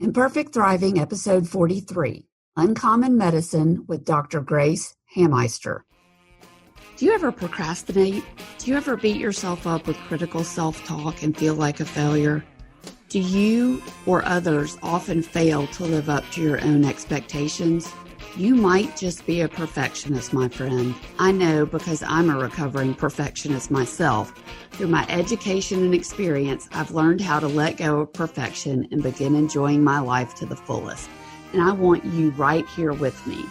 Imperfect Thriving, Episode 43, Uncommon Medicine with Dr. Grace Hameister. Do you ever procrastinate? Do you ever beat yourself up with critical self-talk and feel like a failure? Do you or others often fail to live up to your own expectations? You might just be a perfectionist, my friend. I know because I'm a recovering perfectionist myself. Through my education and experience, I've learned how to let go of perfection and begin enjoying my life to the fullest. And I want you right here with me.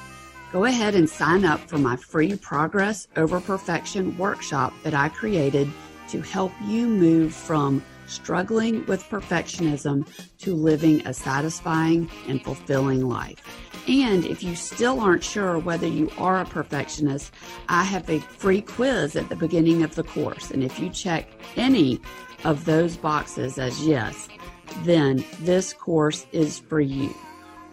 Go ahead and sign up for my free Progress Over Perfection workshop that I created to help you move from struggling with perfectionism to living a satisfying and fulfilling life. And if you still aren't sure whether you are a perfectionist, I have a free quiz at the beginning of the course. And if you check any of those boxes as yes, then this course is for you.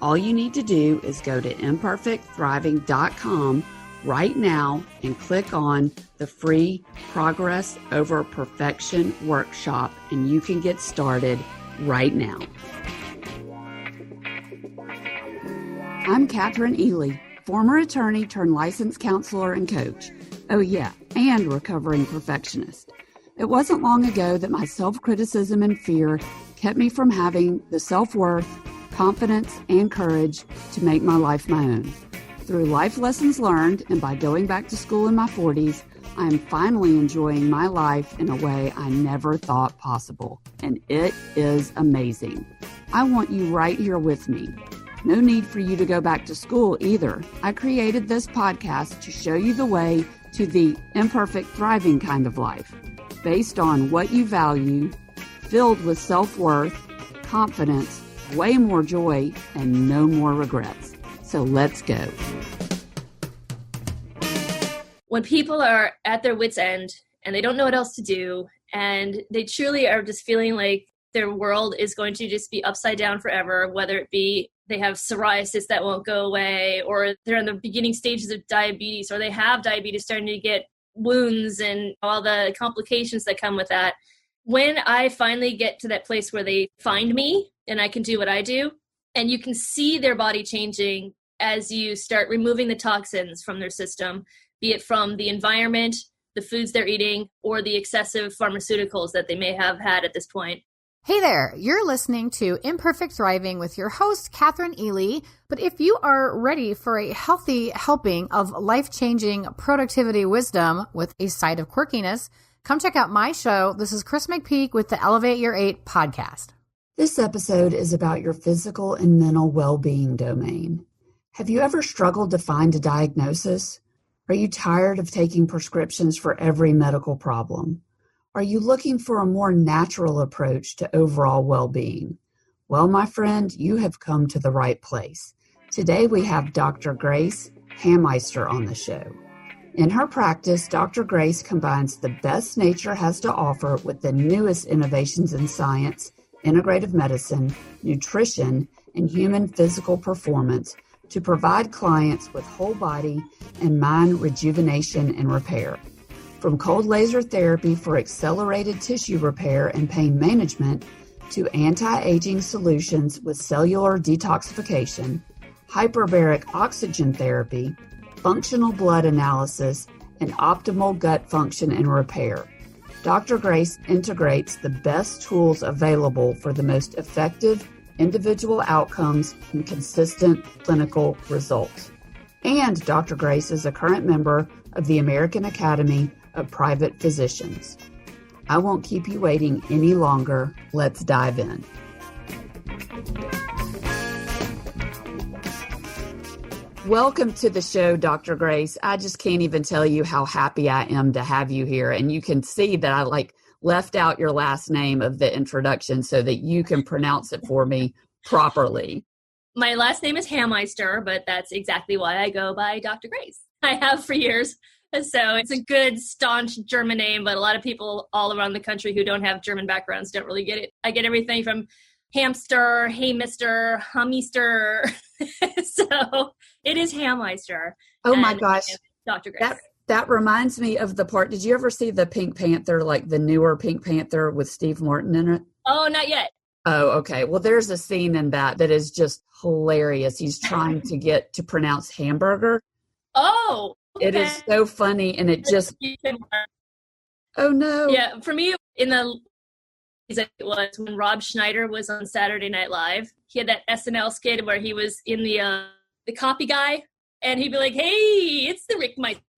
All you need to do is go to imperfectthriving.com right now and click on the free Progress Over Perfection workshop, and you can get started right now. I'm Kathryn Ely, former attorney turned licensed counselor and coach. Oh yeah, and recovering perfectionist. It wasn't long ago that my self-criticism and fear kept me from having the self-worth, confidence, and courage to make my life my own. Through life lessons learned and by going back to school in my 40s, I am finally enjoying my life in a way I never thought possible. And it is amazing. I want you right here with me. No need for you to go back to school either. I created this podcast to show you the way to the imperfect thriving kind of life, based on what you value, filled with self-worth, confidence, way more joy, and no more regrets. So let's go. When people are at their wits' end and they don't know what else to do, and they truly are just feeling like their world is going to just be upside down forever, whether it be they have psoriasis that won't go away, or they're in the beginning stages of diabetes, or they have diabetes starting to get wounds and all the complications that come with that. When I finally get to that place where they find me and I can do what I do, and you can see their body changing as you start removing the toxins from their system, be it from the environment, the foods they're eating, or the excessive pharmaceuticals that they may have had at this point. Hey there, you're listening to Imperfect Thriving with your host, Kathryn Ely. But if you are ready for a healthy helping of life-changing productivity wisdom with a side of quirkiness, come check out my show. This is Chris McPeak with the Elevate Your 8 podcast. This episode is about your physical and mental well-being domain. Have you ever struggled to find a diagnosis? Are you tired of taking prescriptions for every medical problem? Are you looking for a more natural approach to overall well-being? Well, my friend, you have come to the right place. Today we have Dr. Grace Hameister on the show. In her practice, Dr. Grace combines the best nature has to offer with the newest innovations in science, integrative medicine, nutrition, and human physical performance to provide clients with whole body and mind rejuvenation and repair. From cold laser therapy for accelerated tissue repair and pain management to anti-aging solutions with cellular detoxification, hyperbaric oxygen therapy, functional blood analysis, and optimal gut function and repair, Dr. Grace integrates the best tools available for the most effective individual outcomes and consistent clinical results. And Dr. Grace is a current member of the American Academy of Private Physicians. I won't keep you waiting any longer. Let's dive in. Welcome to the show, Dr. Grace. I just can't even tell you how happy I am to have you here. And you can see that I left out your last name of the introduction so that you can pronounce it for me properly. My last name is Hameister, but that's exactly why I go by Dr. Grace. I have for years. So it's a good, staunch German name, but a lot of people all around the country who don't have German backgrounds don't really get it. I get everything from hamster, Hameister, Hameister. So it is Hameister. Oh my gosh. Dr. Grace. That reminds me of the part. Did you ever see the Pink Panther, like the newer Pink Panther with Steve Martin in it? Oh, not yet. Oh, okay. Well, there's a scene in that is just hilarious. He's trying to get to pronounce hamburger. Oh, It okay. is so funny, and it just, oh no. Yeah, for me, in the it was when Rob Schneider was on Saturday Night Live. He had that SNL skit where he was in the copy guy, and he'd be like, "Hey, it's the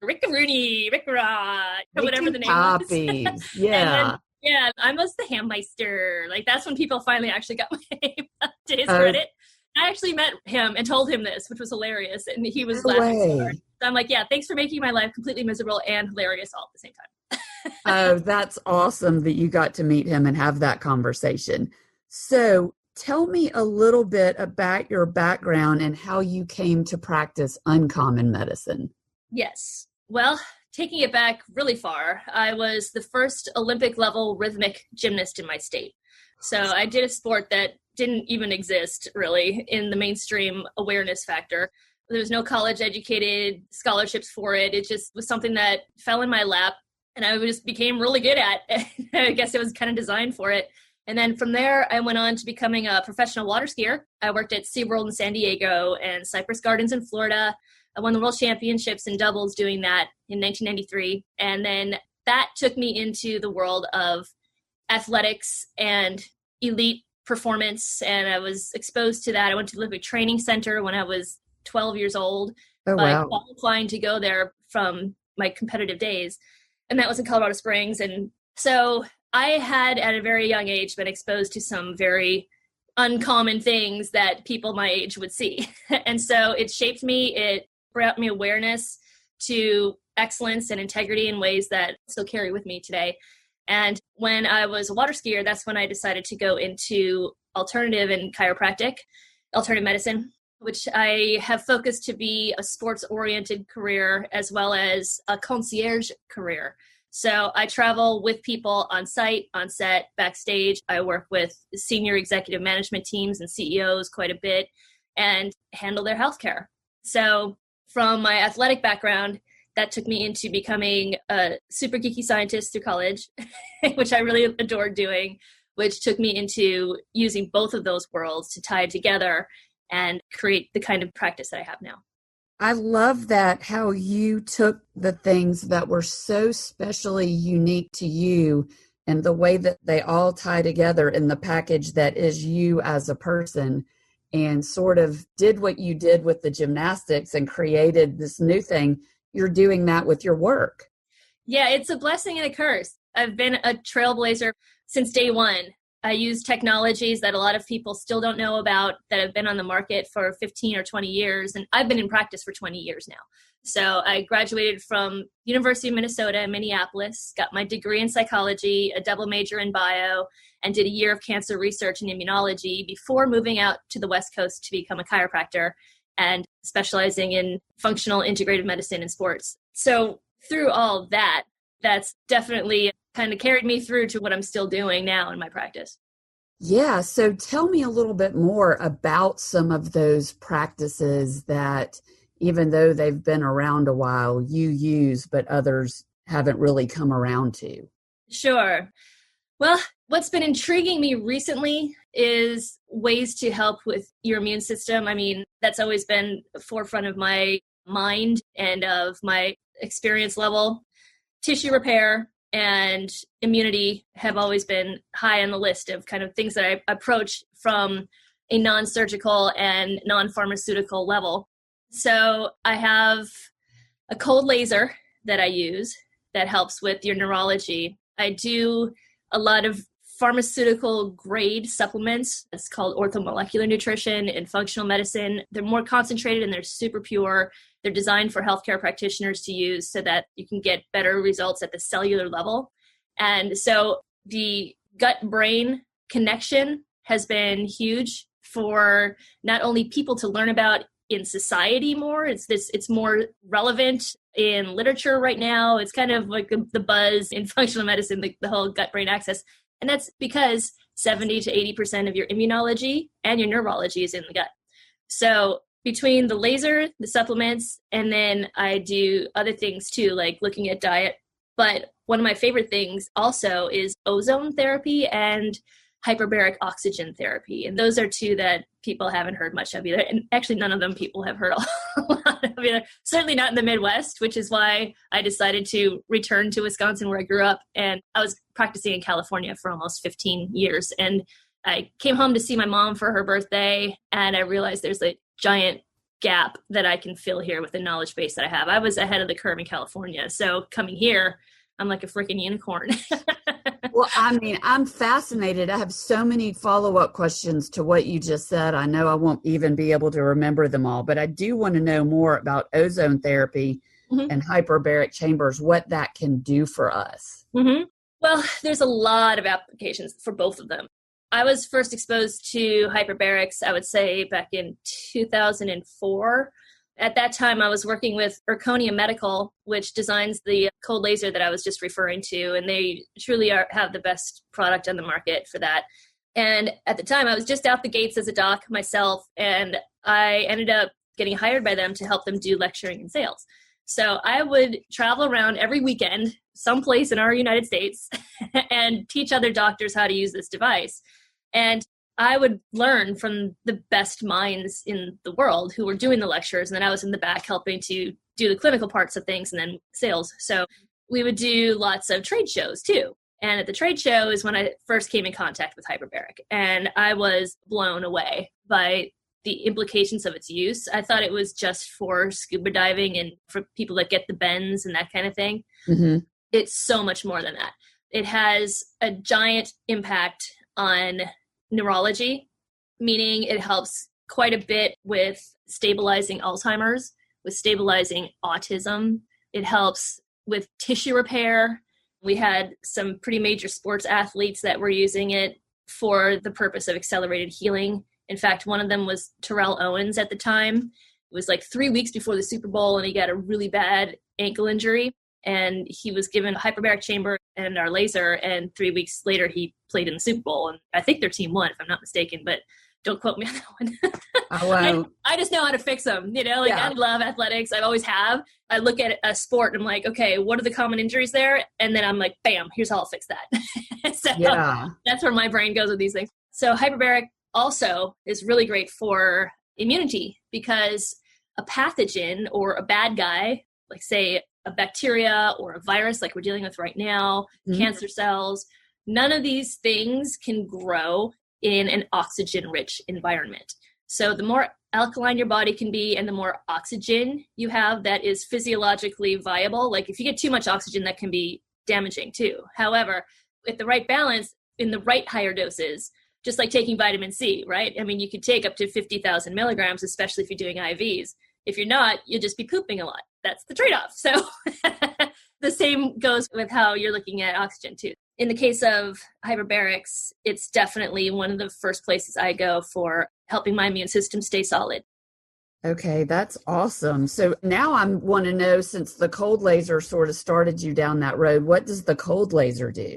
Rickaroonie, Rickara," or whatever the name Copies. was. Yeah. Yeah, I was the Hameister. Like, that's when people finally actually got my name to his credit. I actually met him and told him this, which was hilarious, and he was laughing so hard. So I'm like, yeah, thanks for making my life completely miserable and hilarious all at the same time. Oh, that's awesome that you got to meet him and have that conversation. So tell me a little bit about your background and how you came to practice uncommon medicine. Yes. Well, taking it back really far, I was the first Olympic level rhythmic gymnast in my state. So I did a sport that didn't even exist really in the mainstream awareness factor. There was no college educated scholarships for it. It just was something that fell in my lap and I just became really good at. I guess it was kind of designed for it. And then from there, I went on to becoming a professional water skier. I worked at SeaWorld in San Diego and Cypress Gardens in Florida. I won the world championships in doubles doing that in 1993. And then that took me into the world of athletics and elite performance. And I was exposed to that. I went to the Olympic Training Center when I was 12 years old, by qualifying to go there from my competitive days. And that was in Colorado Springs. And so I had, at a very young age, been exposed to some very uncommon things that people my age would see. And so it shaped me. It brought me awareness to excellence and integrity in ways that I still carry with me today. And when I was a water skier, that's when I decided to go into alternative and chiropractic, alternative medicine, which I have focused to be a sports-oriented career as well as a concierge career. So I travel with people on site, on set, backstage. I work with senior executive management teams and CEOs quite a bit and handle their healthcare. So from my athletic background, that took me into becoming a super geeky scientist through college, which I really adored doing, which took me into using both of those worlds to tie together and create the kind of practice that I have now. I love that, how you took the things that were so specially unique to you and the way that they all tie together in the package that is you as a person, and sort of did what you did with the gymnastics and created this new thing. You're doing that with your work. Yeah, it's a blessing and a curse. I've been a trailblazer since day one. I use technologies that a lot of people still don't know about that have been on the market for 15 or 20 years. And I've been in practice for 20 years now. So I graduated from University of Minnesota in Minneapolis, got my degree in psychology, a double major in bio, and did a year of cancer research and immunology before moving out to the West Coast to become a chiropractor and specializing in functional integrative medicine and sports. So through all that, that's definitely kind of carried me through to what I'm still doing now in my practice. Yeah. So tell me a little bit more about some of those practices that, even though they've been around a while, you use, but others haven't really come around to. Sure. Well, what's been intriguing me recently is ways to help with your immune system. I mean, that's always been the forefront of my mind and of my experience level. Tissue repair and immunity have always been high on the list of kind of things that I approach from a non-surgical and non-pharmaceutical level. So I have a cold laser that I use that helps with your neurology. I do a lot of pharmaceutical grade supplements. It's called orthomolecular nutrition and functional medicine. They're more concentrated and they're super pure. They're designed for healthcare practitioners to use so that you can get better results at the cellular level. And so the gut-brain connection has been huge for not only people to learn about in society more. It's more relevant in literature right now. It's kind of like the buzz in functional medicine, the whole gut-brain axis. And that's because 70 to 80% of your immunology and your neurology is in the gut. So between the laser, the supplements, and then I do other things too, like looking at diet. But one of my favorite things also is ozone therapy and hyperbaric oxygen therapy. And those are two that people haven't heard much of either. And actually, none of them people have heard a lot of either. Certainly not in the Midwest, which is why I decided to return to Wisconsin where I grew up. And I was practicing in California for almost 15 years. And I came home to see my mom for her birthday. And I realized there's a giant gap that I can fill here with the knowledge base that I have. I was ahead of the curve in California. So coming here, I'm like a freaking unicorn. Well, I mean, I'm fascinated. I have so many follow-up questions to what you just said. I know I won't even be able to remember them all, but I do want to know more about ozone therapy and hyperbaric chambers, what that can do for us. Well, there's a lot of applications for both of them. I was first exposed to hyperbarics, I would say, back in 2004. At that time, I was working with Erconia Medical, which designs the cold laser that I was just referring to, and they truly have the best product on the market for that. And at the time, I was just out the gates as a doc myself, and I ended up getting hired by them to help them do lecturing and sales. So I would travel around every weekend, someplace in our United States, and teach other doctors how to use this device. And I would learn from the best minds in the world who were doing the lectures. And then I was in the back helping to do the clinical parts of things and then sales. So we would do lots of trade shows too. And at the trade show is when I first came in contact with hyperbaric. And I was blown away by the implications of its use. I thought it was just for scuba diving and for people that get the bends and that kind of thing. It's so much more than that. It has a giant impact on neurology, meaning it helps quite a bit with stabilizing Alzheimer's, with stabilizing autism. It helps with tissue repair. We had some pretty major sports athletes that were using it for the purpose of accelerated healing. In fact, one of them was Terrell Owens at the time. It was like 3 weeks before the Super Bowl, and he got a really bad ankle injury. And he was given a hyperbaric chamber and our laser, and 3 weeks later he played in the Super Bowl. And I think their team won, if I'm not mistaken, but don't quote me on that one. Oh, wow. I just know how to fix them. I love athletics. I always have. I look at a sport and I'm like, okay, what are the common injuries there? And then I'm like, bam, here's how I'll fix that. So that's where my brain goes with these things. So hyperbaric also is really great for immunity, because a pathogen or a bad guy, like say a bacteria or a virus like we're dealing with right now, cancer cells, none of these things can grow in an oxygen-rich environment. So the more alkaline your body can be and the more oxygen you have that is physiologically viable, like if you get too much oxygen, that can be damaging too. However, with the right balance, in the right higher doses, just like taking vitamin C, right? I mean, you could take up to 50,000 milligrams, especially if you're doing IVs. If you're not, you'll just be pooping a lot. That's the trade-off. So the same goes with how you're looking at oxygen too. In the case of hyperbarics, it's definitely one of the first places I go for helping my immune system stay solid. Okay, that's awesome. So now I want to know, since the cold laser sort of started you down that road, what does the cold laser do?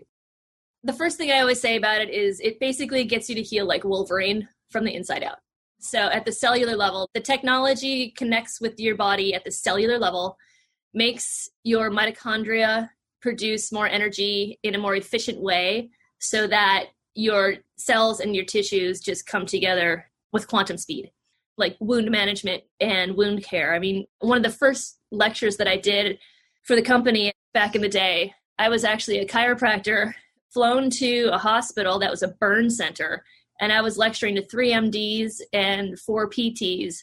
The first thing I always say about it is it basically gets you to heal like Wolverine from the inside out. So at the cellular level, the technology connects with your body at the cellular level, makes your mitochondria produce more energy in a more efficient way so that your cells and your tissues just come together with quantum speed, like wound management and wound care. I mean, one of the first lectures that I did for the company back in the day, I was actually a chiropractor flown to a hospital that was a burn center. And I was lecturing to 3 MDs and 4 PTs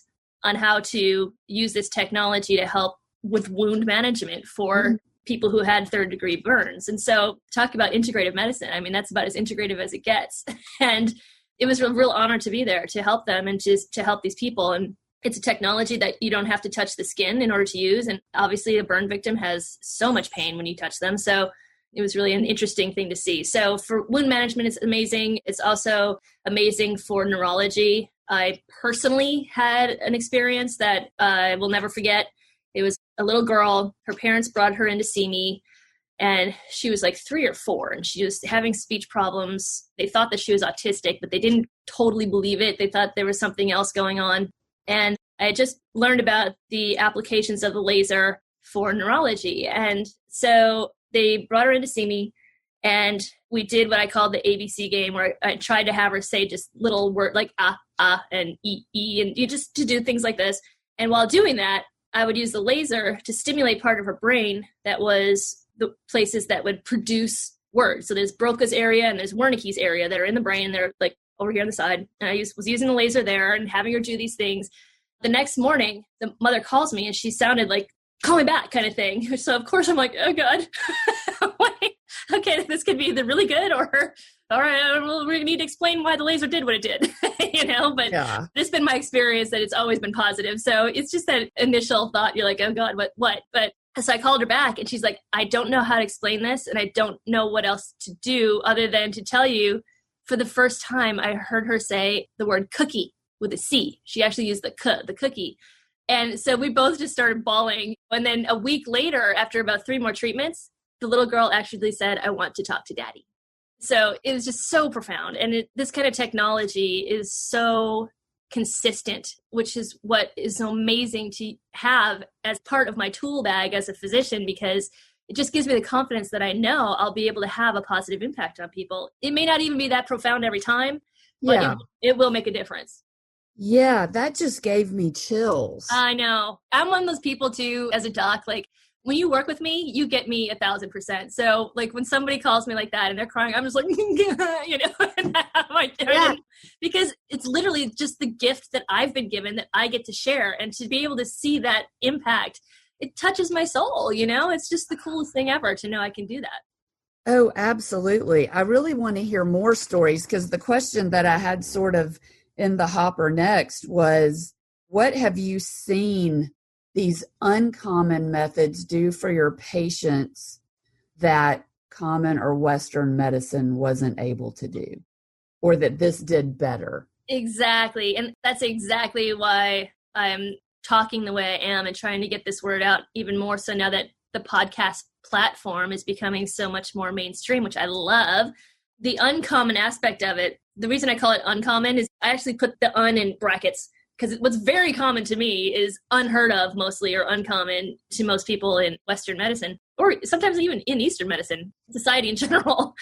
on how to use this technology to help with wound management for people who had third-degree burns. And so talk about integrative medicine. I mean, that's about as integrative as it gets. And it was a real honor to be there to help them and just to help these people. And it's a technology that you don't have to touch the skin in order to use. And obviously a burn victim has so much pain when you touch them. So it was really an interesting thing to see. So for wound management, it's amazing. It's also amazing for neurology. I personally had an experience that I will never forget. It was a little girl. Her parents brought her in to see me, and she was like 3 or 4, and she was having speech problems. They thought that she was autistic, but they didn't totally believe it. They thought there was something else going on. And I just learned about the applications of the laser for neurology. And so they brought her in to see me, And we did what I called the ABC game, where I tried to have her say just little word like and and you just to do things like this. And while doing that, I would use the laser to stimulate part of her brain that was the places that would produce words. So there's Broca's area and there's Wernicke's area that are in the brain. They're like over here on the side. And I was using the laser there and having her do these things. The next morning, the mother calls me and she sounded like, call me back kind of thing. So of course I'm like, oh God, wait, okay, this could be either really good or, all right, well, we need to explain why the laser did what it did, but yeah. It's been my experience that it's always been positive. So it's just that initial thought, you're like, oh God, what? But so I called her back and she's like, I don't know how to explain this. And I don't know what else to do other than to tell you, for the first time, I heard her say the word cookie with a C. She actually used the cookie. And so we both just started bawling. And then a week later, after about 3 more treatments, the little girl actually said, I want to talk to daddy. So it was just so profound. And this kind of technology is so consistent, which is what is so amazing to have as part of my tool bag as a physician, because it just gives me the confidence that I know I'll be able to have a positive impact on people. It may not even be that profound every time, but it will make a difference. Yeah, that just gave me chills. I know. I'm one of those people too, as a doc, like when you work with me, you get me 1,000%. So like when somebody calls me like that and they're crying, I'm just like, because it's literally just the gift that I've been given that I get to share, and to be able to see that impact, it touches my soul, it's just the coolest thing ever to know I can do that. Oh, absolutely. I really want to hear more stories, because the question that I had sort of in the hopper next was, what have you seen these uncommon methods do for your patients that common or Western medicine wasn't able to do, or that this did better? Exactly. And that's exactly why I'm talking the way I am and trying to get this word out even more so now that the podcast platform is becoming so much more mainstream, which I love. The uncommon aspect of it, the reason I call it uncommon is I actually put the in brackets, because what's very common to me is unheard of mostly, or uncommon to most people in Western medicine, or sometimes even in Eastern medicine, society in general.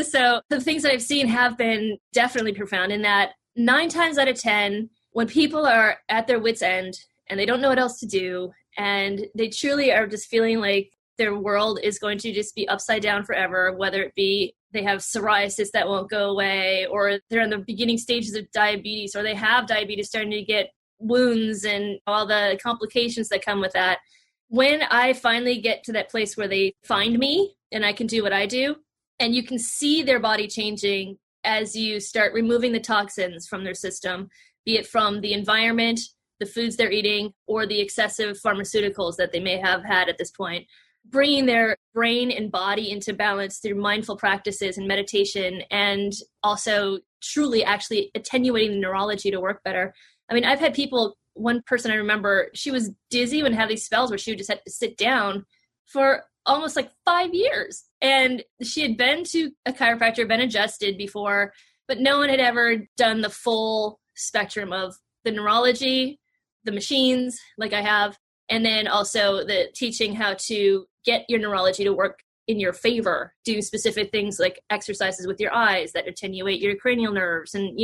So the things that I've seen have been definitely profound in that 9 times out of 10, when people are at their wit's end and they don't know what else to do, and they truly are just feeling like their world is going to just be upside down forever, whether it be they have psoriasis that won't go away, or they're in the beginning stages of diabetes, or they have diabetes starting to get wounds and all the complications that come with that. When I finally get to that place where they find me and I can do what I do, and you can see their body changing as you start removing the toxins from their system, be it from the environment, the foods they're eating, or the excessive pharmaceuticals that they may have had at this point, bringing their brain and body into balance through mindful practices and meditation, and also truly actually attenuating the neurology to work better. I mean, I've had people, one person I remember, she was dizzy and had these spells where she would just have to sit down for almost like 5 years. And she had been to a chiropractor, been adjusted before, but no one had ever done the full spectrum of the neurology, the machines like I have, and then also the teaching how to get your neurology to work in your favor, do specific things like exercises with your eyes that attenuate your cranial nerves. And,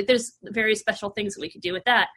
there's very special things that we could do with that.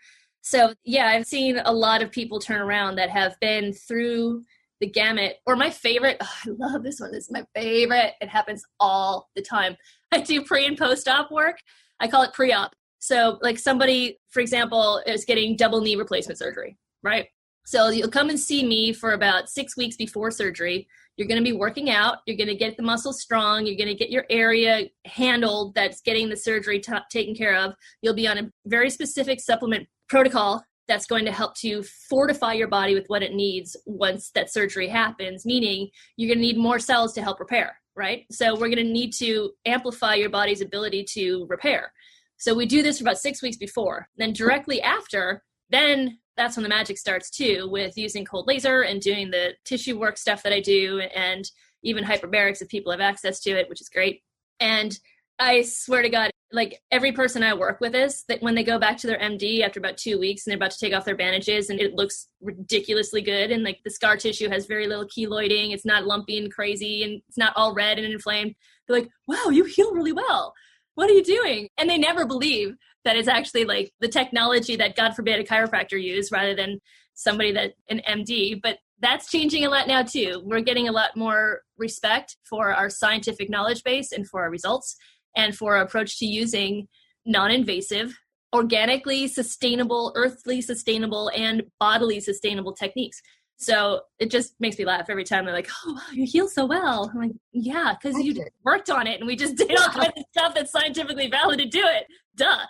So yeah, I've seen a lot of people turn around that have been through the gamut. Or my favorite, I love this one. This is my favorite. It happens all the time. I do pre and post-op work. I call it pre-op. So like somebody, for example, is getting double knee replacement surgery, right? So you'll come and see me for about 6 weeks before surgery. You're going to be working out. You're going to get the muscles strong. You're going to get your area handled that's getting the surgery taken care of. You'll be on a very specific supplement protocol that's going to help to fortify your body with what it needs once that surgery happens, meaning you're going to need more cells to help repair, right? So we're going to need to amplify your body's ability to repair. So we do this for about 6 weeks before. Then directly after, then that's when the magic starts too, with using cold laser and doing the tissue work stuff that I do, and even hyperbarics if people have access to it, which is great. And I swear to God, like every person I work with is that when they go back to their MD after about 2 weeks and they're about to take off their bandages and it looks ridiculously good. And like the scar tissue has very little keloiding. It's not lumpy and crazy and it's not all red and inflamed. They're like, wow, you heal really well. What are you doing? And they never believe that it's actually like the technology that God forbid a chiropractor used rather than somebody that an MD. But that's changing a lot now too. We're getting a lot more respect for our scientific knowledge base and for our results and for our approach to using non-invasive, organically sustainable, earthly sustainable, and bodily sustainable techniques. So it just makes me laugh every time they're like, oh, wow, you heal so well. I'm like, yeah, because you worked on it and we just did all kinds of stuff that's scientifically valid to do it. Duh.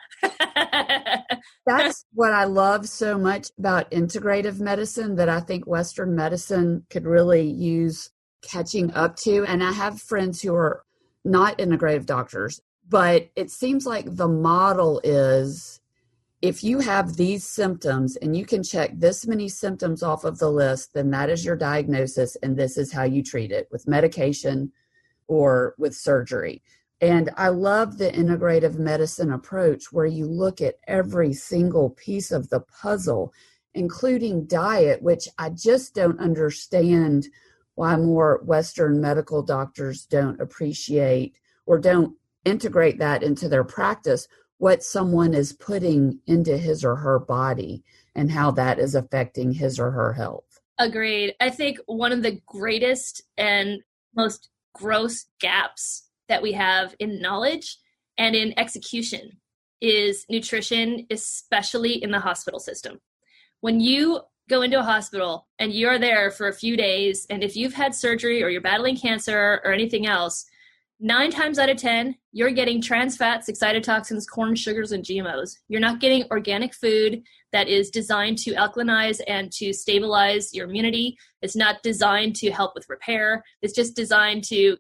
That's what I love so much about integrative medicine that I think Western medicine could really use catching up to. And I have friends who are not integrative doctors, but it seems like the model is if you have these symptoms and you can check this many symptoms off of the list, then that is your diagnosis and this is how you treat it with medication or with surgery. And I love the integrative medicine approach where you look at every single piece of the puzzle, including diet, which I just don't understand why more Western medical doctors don't appreciate or don't integrate that into their practice, what someone is putting into his or her body and how that is affecting his or her health. Agreed. I think one of the greatest and most gross gaps that we have in knowledge and in execution is nutrition, especially in the hospital system. When you go into a hospital and you're there for a few days, and if you've had surgery or you're battling cancer or anything else, 9 times out of 10, you're getting trans fats, excitotoxins, corn sugars, and GMOs. You're not getting organic food that is designed to alkalinize and to stabilize your immunity. It's not designed to help with repair. It's just designed to,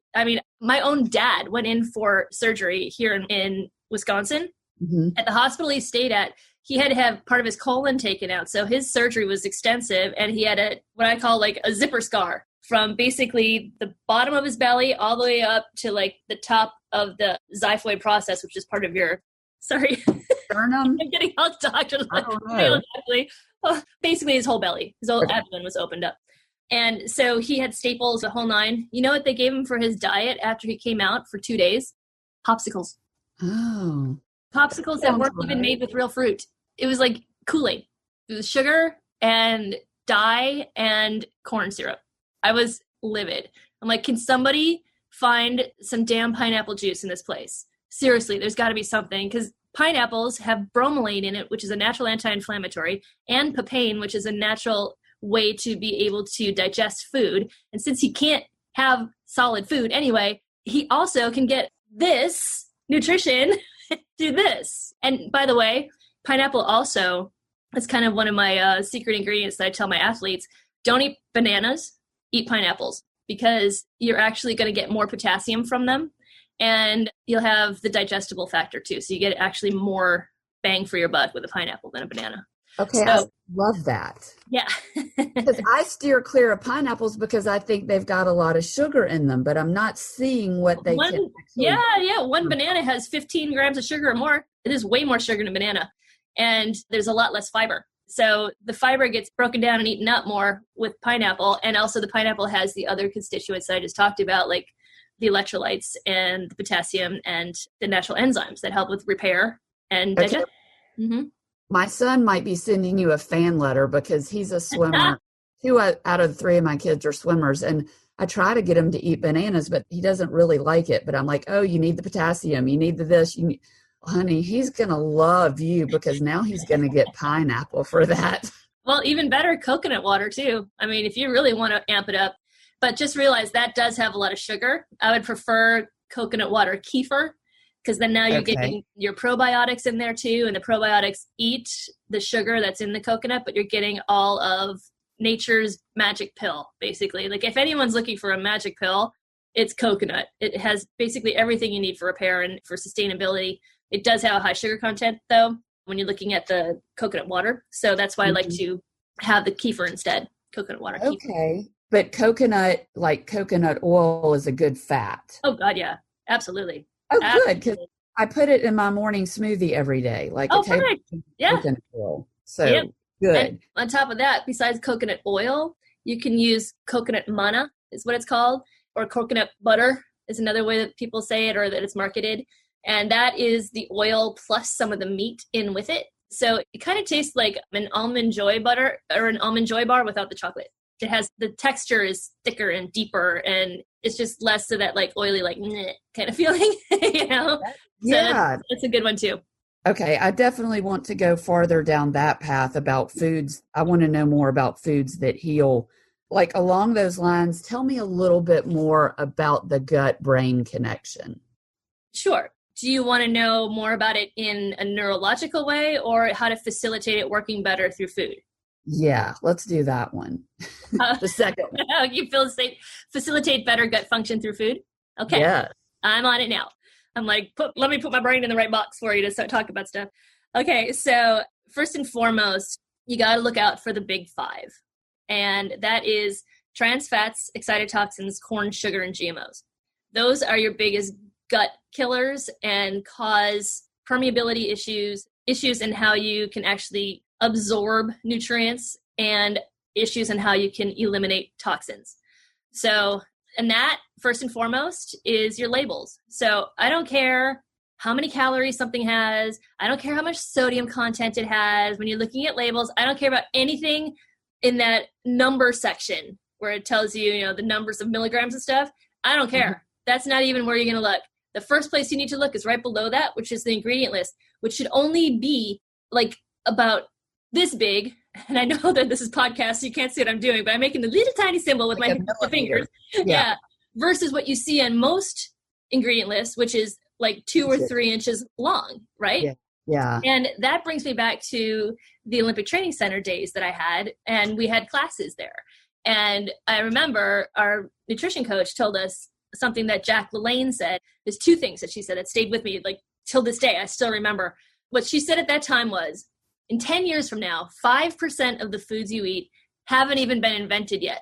my own dad went in for surgery here in Wisconsin. Mm-hmm. At the hospital he stayed at, he had to have part of his colon taken out. So his surgery was extensive, and he had what I call like a zipper scar from basically the bottom of his belly all the way up to like the top of the xiphoid process, which is part of your, sorry. Sternum? I'm getting all doctors. Basically his whole belly, his whole abdomen was opened up. And so he had staples, the whole 9. You know what they gave him for his diet after he came out for 2 days? Popsicles. Oh. Popsicles that weren't even made with real fruit. It was like Kool-Aid. It was sugar and dye and corn syrup. I was livid. I'm like, can somebody find some damn pineapple juice in this place? Seriously, there's got to be something, because pineapples have bromelain in it, which is a natural anti-inflammatory, and papain, which is a natural way to be able to digest food. And since he can't have solid food anyway, he also can get this nutrition through this. And by the way, pineapple also is kind of one of my secret ingredients that I tell my athletes. Don't eat bananas. Eat pineapples, because you're actually going to get more potassium from them, and you'll have the digestible factor too. So you get actually more bang for your buck with a pineapple than a banana. Okay, I love that. Yeah. Because I steer clear of pineapples because I think they've got a lot of sugar in them, but I'm not seeing what they can actually. Yeah. One banana has 15 grams of sugar or more. It is way more sugar in a banana, and there's a lot less fiber. So the fiber gets broken down and eaten up more with pineapple. And also the pineapple has the other constituents that I just talked about, like the electrolytes and the potassium and the natural enzymes that help with repair and digestion. Okay. Mm-hmm. My son might be sending you a fan letter because he's a swimmer. 2 out of 3 of my kids are swimmers. And I try to get him to eat bananas, but he doesn't really like it. But I'm like, oh, you need the potassium. You need the this. Honey, he's going to love you because now he's going to get pineapple for that. Well, even better, coconut water too. I mean, if you really want to amp it up, but just realize that does have a lot of sugar. I would prefer coconut water kefir, because then now you're getting your probiotics in there too. And the probiotics eat the sugar that's in the coconut, but you're getting all of nature's magic pill, basically. Like if anyone's looking for a magic pill, it's coconut. It has basically everything you need for repair and for sustainability. It does have a high sugar content, though, when you're looking at the coconut water. So that's why I like to have the kefir instead, coconut water. Okay. Kefir. But coconut, like coconut oil, is a good fat. Oh, God, yeah. Absolutely. Oh, good. Because I put it in my morning smoothie every day, like a Perfect. tablespoon of Yeah. coconut oil. So Yep. good. And on top of that, besides coconut oil, you can use coconut manna is what it's called, or coconut butter is another way that people say it or that it's marketed. And that is the oil plus some of the meat in with it. So it kind of tastes like an almond joy butter or an almond joy bar without the chocolate. It has, the texture is thicker and deeper, and it's just less of that like oily, like kind of feeling, you know? Yeah. So that's a good one too. Okay. I definitely want to go farther down that path about foods. I want to know more about foods that heal. Like along those lines, tell me a little bit more about the gut-brain connection. Sure. Do you want to know more about it in a neurological way or how to facilitate it working better through food? Yeah, let's do that one. The second one. You facilitate better gut function through food? Okay. Yeah. I'm on it now. I'm like, let me put my brain in the right box for you to start talking about stuff. Okay, so first and foremost, you got to look out for the big five. And that is trans fats, excitotoxins, corn, sugar, and GMOs. Those are your biggest gut killers and cause permeability issues in how you can actually absorb nutrients, and issues in how you can eliminate toxins. So, and that first and foremost is your labels. So I don't care how many calories something has. I don't care how much sodium content it has. When you're looking at labels, I don't care about anything in that number section where it tells you, the numbers of milligrams and stuff. I don't care. That's not even where you're going to look. The first place you need to look is right below that, which is the ingredient list, which should only be like about this big. And I know that this is podcast, so you can't see what I'm doing, but I'm making a little tiny symbol with like my fingers. Yeah. Versus what you see on most ingredient lists, which is like 2 or 3 inches long, right? Yeah. And that brings me back to the Olympic Training Center days that I had, and we had classes there. And I remember our nutrition coach told us something that Jack LaLanne said. There's 2 things that she said that stayed with me, like till this day. I still remember what she said at that time was, in 10 years from now, 5% of the foods you eat haven't even been invented yet.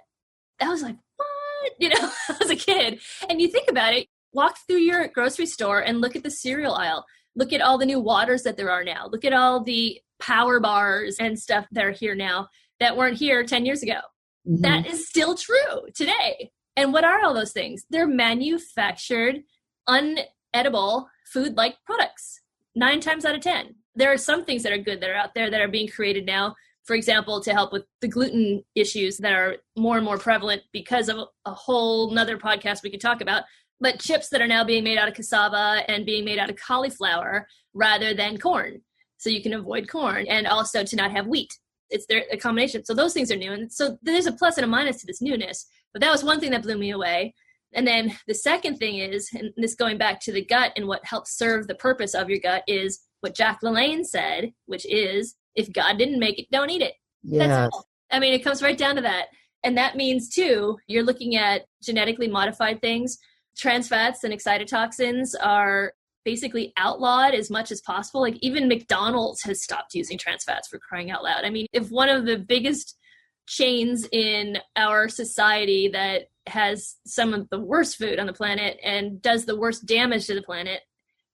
I was like, what? As a kid. And you think about it, walk through your grocery store and look at the cereal aisle. Look at all the new waters that there are now. Look at all the power bars and stuff that are here now that weren't here 10 years ago. Mm-hmm. That is still true today. And what are all those things? They're manufactured, unedible food-like products, 9 times out of 10. There are some things that are good that are out there that are being created now, for example, to help with the gluten issues that are more and more prevalent because of a whole nother podcast we could talk about. But chips that are now being made out of cassava and being made out of cauliflower rather than corn. So you can avoid corn, and also to not have wheat. It's a combination. So those things are new. And so there's a plus and a minus to this newness. But that was one thing that blew me away. And then the second thing is, and this going back to the gut and what helps serve the purpose of your gut, is what Jack LaLanne said, which is, if God didn't make it, don't eat it. Yes. That's all. I mean, it comes right down to that. And that means, too, you're looking at genetically modified things. Trans fats and excitotoxins are basically outlawed as much as possible. Like even McDonald's has stopped using trans fats, for crying out loud. I mean, if one of the biggest chains in our society that has some of the worst food on the planet and does the worst damage to the planet,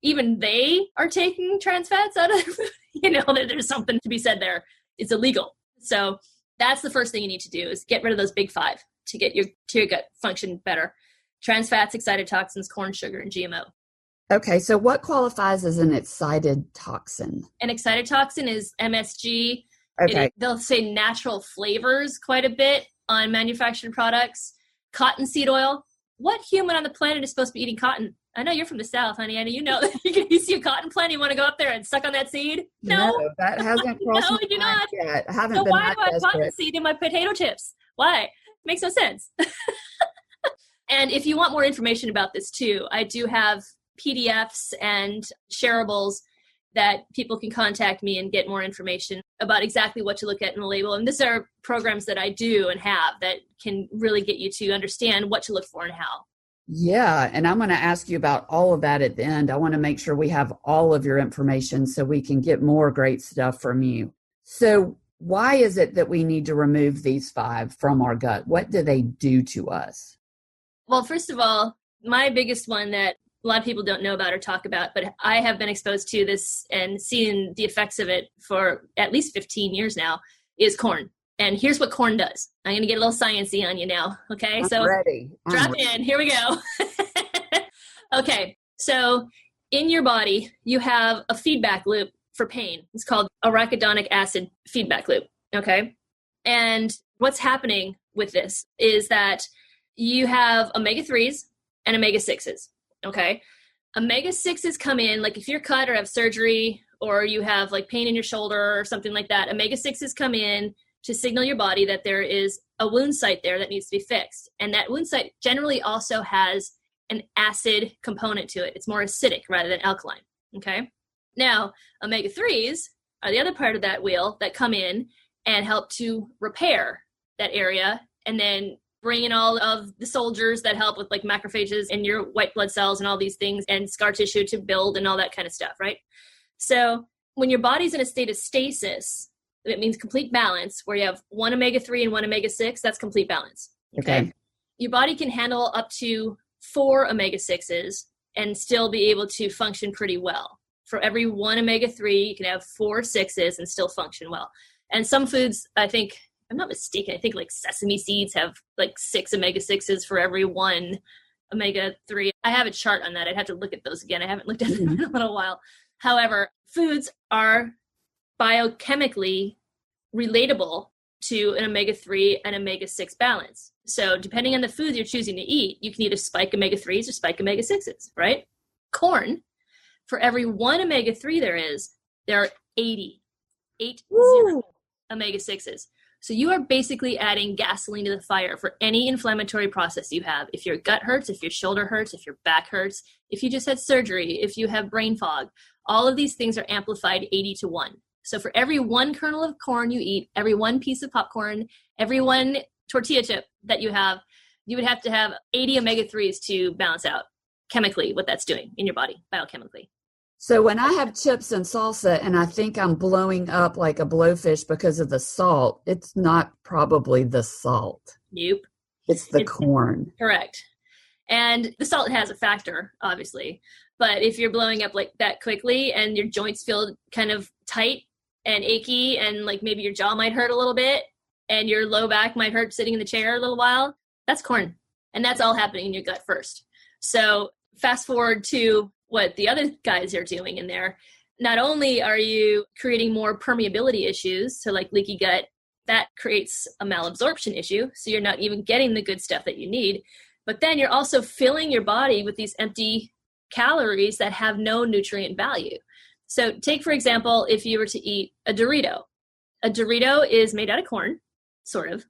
even they are taking trans fats out of their food, that there's something to be said there. It's illegal. So that's the first thing you need to do, is get rid of those big 5 to get your gut function better. Trans fats, excitotoxins, corn, sugar, and GMO. Okay, so what qualifies as an excitotoxin? An excitotoxin is MSG. Okay. They'll say natural flavors quite a bit on manufactured products. Cottonseed oil. What human on the planet is supposed to be eating cotton? I know you're from the South, honey. I know you know that you see a cotton plant, you want to go up there and suck on that seed? No, that hasn't crossed my mind yet. I haven't been why do I have cottonseed in my potato chips? Why? Makes no sense. And if you want more information about this too, I do have PDFs and shareables that people can contact me and get more information about exactly what to look at in the label. And these are programs that I do and have that can really get you to understand what to look for and how. Yeah, and I'm going to ask you about all of that at the end. I want to make sure we have all of your information so we can get more great stuff from you. So why is it that we need to remove these 5 from our gut? What do they do to us? Well, first of all, my biggest one that a lot of people don't know about or talk about, but I have been exposed to this and seen the effects of it for at least 15 years now, is corn. And here's what corn does. I'm going to get a little sciencey on you now. Okay. I'm ready. Drop in. Here we go. Okay. So in your body, you have a feedback loop for pain. It's called arachidonic acid feedback loop. Okay. And what's happening with this is that you have omega-3s and omega-6s. Okay. Omega-6s come in, like if you're cut or have surgery or you have like pain in your shoulder or something like that, omega-6s come in to signal your body that there is a wound site there that needs to be fixed. And that wound site generally also has an acid component to it. It's more acidic rather than alkaline. Okay. Now, omega-3s are the other part of that wheel that come in and help to repair that area and then bring in all of the soldiers that help with like macrophages and your white blood cells and all these things and scar tissue to build and all that kind of stuff, right? So when your body's in a state of stasis, it means complete balance, where you have one omega-3 and one omega-6, that's complete balance. Okay. Your body can handle up to 4 omega-6s and still be able to function pretty well. For every one omega-3, you can have 4 6s and still function well. And some foods, I think, I'm not mistaken, I think like sesame seeds have like 6 omega-6s for every 1 omega-3. I have a chart on that. I'd have to look at those again. I haven't looked at them in a little while. However, foods are biochemically relatable to an omega-3 and omega-6 balance. So depending on the food you're choosing to eat, you can either spike omega-3s or spike omega-6s, right? Corn, for every 1 omega-3 there are 80 omega-6s. So you are basically adding gasoline to the fire for any inflammatory process you have. If your gut hurts, if your shoulder hurts, if your back hurts, if you just had surgery, if you have brain fog, all of these things are amplified 80-1. So for every 1 kernel of corn you eat, every 1 piece of popcorn, every 1 tortilla chip that you would have to have 80 omega-3s to balance out chemically what that's doing in your body, biochemically. So when I have chips and salsa and I think I'm blowing up like a blowfish because of the salt, it's not probably the salt. Nope. It's the corn. Correct. And the salt has a factor, obviously. But if you're blowing up like that quickly and your joints feel kind of tight and achy and like maybe your jaw might hurt a little bit and your low back might hurt sitting in the chair a little while, that's corn. And that's all happening in your gut first. So fast forward to what the other guys are doing in there. Not only are you creating more permeability issues, so like leaky gut, that creates a malabsorption issue. So you're not even getting the good stuff that you need. But then you're also filling your body with these empty calories that have no nutrient value. So take, for example, if you were to eat a Dorito. A Dorito is made out of corn, sort of.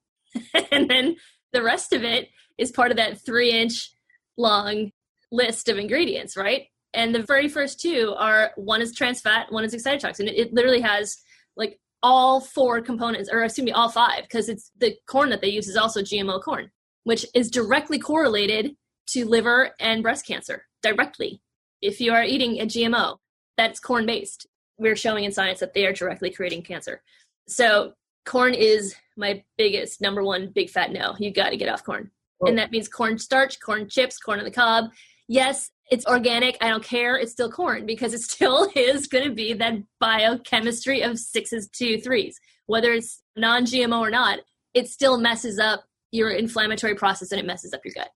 And then the rest of it is part of that 3-inch long list of ingredients, right? And the very first 2 are, one is trans fat, one is excitotoxin. It literally has like all 4 components, or excuse me, all 5, because it's the corn that they use is also GMO corn, which is directly correlated to liver and breast cancer directly. If you are eating a GMO that's corn-based, we're showing in science that they are directly creating cancer. So corn is my biggest, number 1 big fat no. You got to get off corn. And that means corn starch, corn chips, corn on the cob. Yes, it's organic. I don't care. It's still corn because it still is going to be that biochemistry of 6s to 3s. Whether it's non-GMO or not, it still messes up your inflammatory process and it messes up your gut.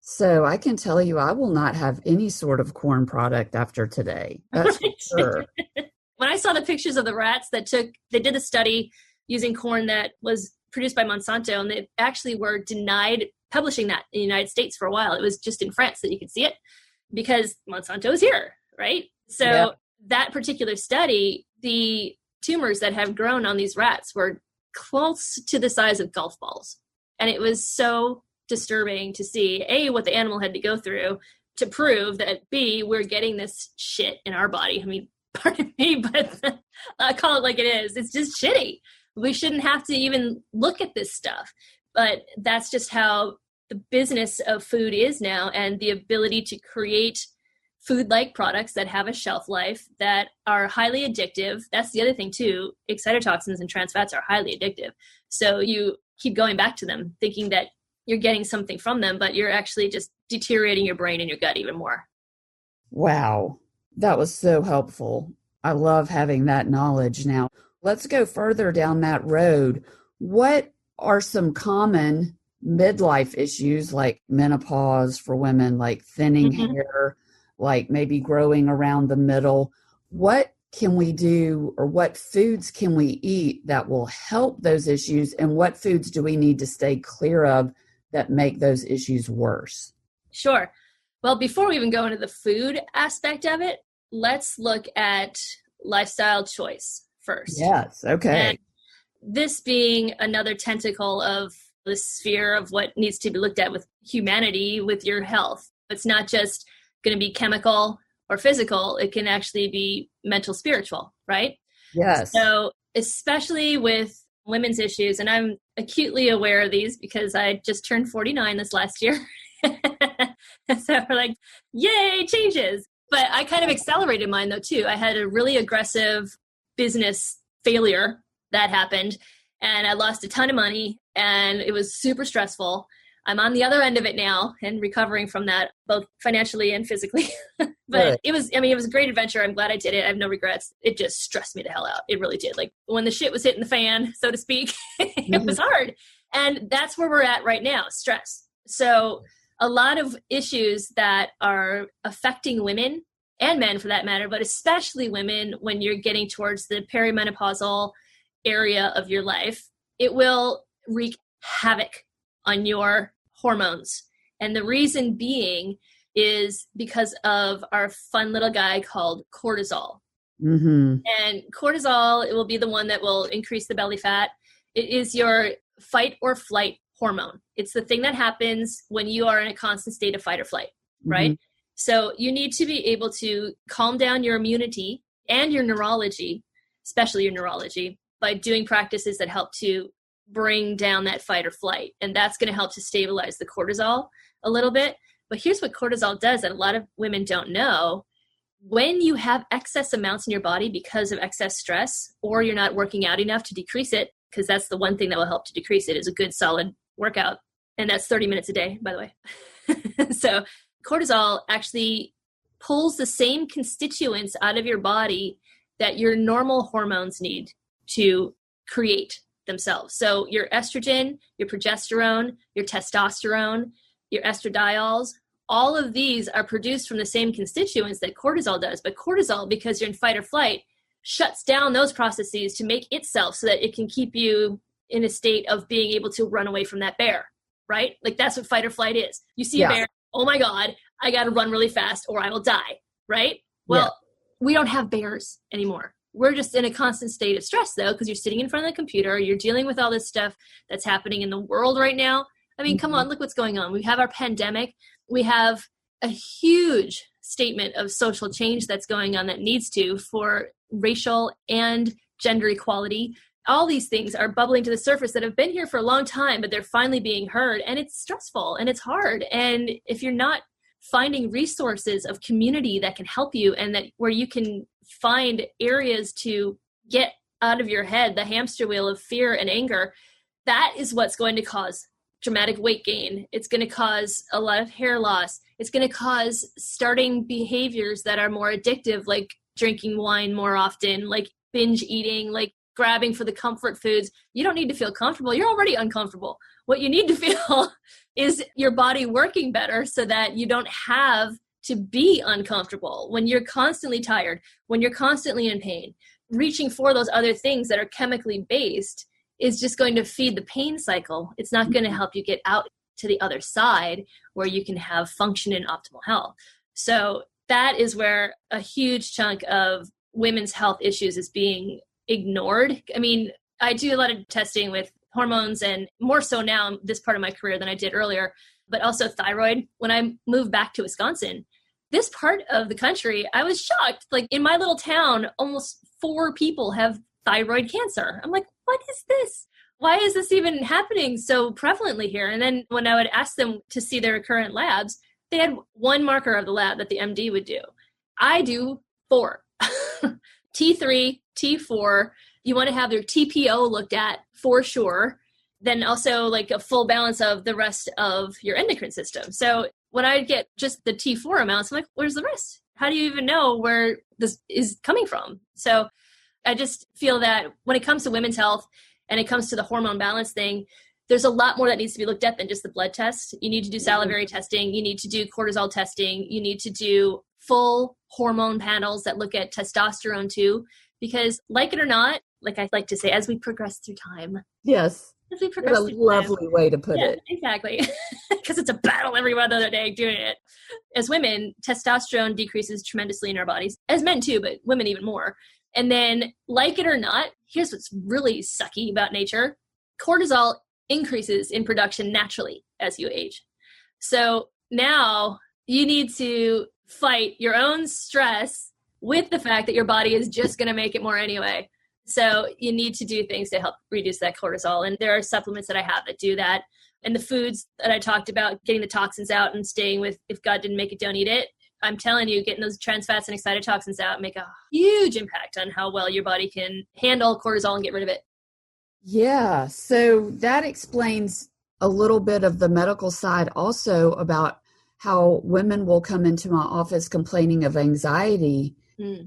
So I can tell you I will not have any sort of corn product after today. That's for sure. When I saw the pictures of the rats they did a study using corn that was produced by Monsanto, and they actually were denied publishing that in the United States for a while. It was just in France that you could see it because Monsanto is here, right? So that particular study, the tumors that have grown on these rats were close to the size of golf balls. And it was so disturbing to see, A, what the animal had to go through to prove that, B, we're getting this shit in our body. I mean, pardon me, but I call it like it is. It's just shitty. We shouldn't have to even look at this stuff. But that's just how the business of food is now, and the ability to create food-like products that have a shelf life that are highly addictive. That's the other thing too. Excitotoxins and trans fats are highly addictive. So you keep going back to them thinking that you're getting something from them, but you're actually just deteriorating your brain and your gut even more. Wow. That was so helpful. I love having that knowledge. Now, let's go further down that road. What are some common midlife issues like menopause for women, like thinning hair, like maybe growing around the middle? What can we do, or what foods can we eat that will help those issues? And what foods do we need to stay clear of that make those issues worse? Sure. Well, before we even go into the food aspect of it, let's look at lifestyle choice first. Yes. Okay. And this being another tentacle of the sphere of what needs to be looked at with humanity, with your health. It's not just going to be chemical or physical. It can actually be mental, spiritual, right? Yes. So especially with women's issues, and I'm acutely aware of these because I just turned 49 this last year. So we're like, yay, changes. But I kind of accelerated mine though too. I had a really aggressive business failure that happened, and I lost a ton of money, and it was super stressful. I'm on the other end of it now and recovering from that, both financially and physically. But it was a great adventure. I'm glad I did it. I have no regrets. It just stressed me the hell out. It really did. Like when the shit was hitting the fan, so to speak, it was hard. And that's where we're at right now, stress. So a lot of issues that are affecting women and men for that matter, but especially women when you're getting towards the perimenopausal area of your life, it will wreak havoc on your hormones. And the reason being is because of our fun little guy called cortisol. And cortisol, it will be the one that will increase the belly fat. It is your fight or flight hormone. It's the thing that happens when you are in a constant state of fight or flight, right? So you need to be able to calm down your immunity and your neurology, especially your neurology, by doing practices that help to bring down that fight or flight. And that's going to help to stabilize the cortisol a little bit. But here's what cortisol does that a lot of women don't know. When you have excess amounts in your body because of excess stress, or you're not working out enough to decrease it, because that's the one thing that will help to decrease it is a good solid workout. And that's 30 minutes a day, by the way. So cortisol actually pulls the same constituents out of your body that your normal hormones need to create themselves. So your estrogen, your progesterone, your testosterone, your estradiols, all of these are produced from the same constituents that cortisol does. But cortisol, because you're in fight or flight, shuts down those processes to make itself so that it can keep you in a state of being able to run away from that bear, right? Like that's what fight or flight is. You see a bear, oh my God, I got to run really fast or I will die, right? Well, we don't have bears anymore. We're just in a constant state of stress though, because you're sitting in front of the computer, you're dealing with all this stuff that's happening in the world right now. I mean, come on, look what's going on. We have our pandemic. We have a huge statement of social change that's going on that needs to for racial and gender equality. All these things are bubbling to the surface that have been here for a long time, but they're finally being heard. And it's stressful and it's hard. And if you're not finding resources of community that can help you and that where you can find areas to get out of your head, the hamster wheel of fear and anger, that is what's going to cause dramatic weight gain. It's going to cause a lot of hair loss. It's going to cause starting behaviors that are more addictive, like drinking wine more often, like binge eating, like grabbing for the comfort foods. You don't need to feel comfortable. You're already uncomfortable. What you need to feel is your body working better so that you don't have to be uncomfortable when you're constantly tired, when you're constantly in pain. Reaching for those other things that are chemically based is just going to feed the pain cycle. It's not going to help you get out to the other side where you can have function and optimal health. So that is where a huge chunk of women's health issues is being ignored. I mean, I do a lot of testing with hormones and more so now this part of my career than I did earlier, but also thyroid. When I moved back to Wisconsin, this part of the country, I was shocked. Like in my little town, almost 4 people have thyroid cancer. I'm like, what is this? Why is this even happening so prevalently here? And then when I would ask them to see their current labs, they had one marker of the lab that the MD would do. I do 4. T3, T4. You want to have their TPO looked at for sure. Then also like a full balance of the rest of your endocrine system. So when I get just the T4 amounts, I'm like, where's the rest? how do you even know where this is coming from? So I just feel that when it comes to women's health and it comes to the hormone balance thing, there's a lot more that needs to be looked at than just the blood test. You need to do salivary testing. You need to do cortisol testing. You need to do full hormone panels that look at testosterone too, because like it or not, like I like to say, as we progress through time. Yes. As we progress through time. What a lovely way to put it. Exactly. Because it's a battle every other day doing it. As women, testosterone decreases tremendously in our bodies, as men too, but women even more. And then, like it or not, here's what's really sucky about nature. Cortisol increases in production naturally as you age. So now you need to fight your own stress with the fact that your body is just going to make it more anyway. So you need to do things to help reduce that cortisol. And there are supplements that I have that do that. And the foods that I talked about, getting the toxins out and staying with, if God didn't make it, don't eat it. I'm telling you, getting those trans fats and excitotoxins out make a huge impact on how well your body can handle cortisol and get rid of it. Yeah. So that explains a little bit of the medical side also about how women will come into my office complaining of anxiety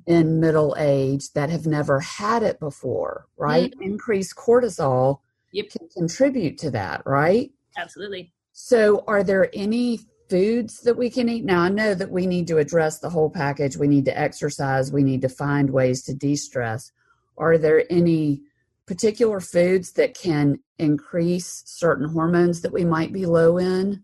in middle age that have never had it before, right? Increased cortisol can contribute to that, right? Absolutely. So are there any foods that we can eat? Now, I know that we need to address the whole package. We need to exercise. We need to find ways to de-stress. Are there any particular foods that can increase certain hormones that we might be low in?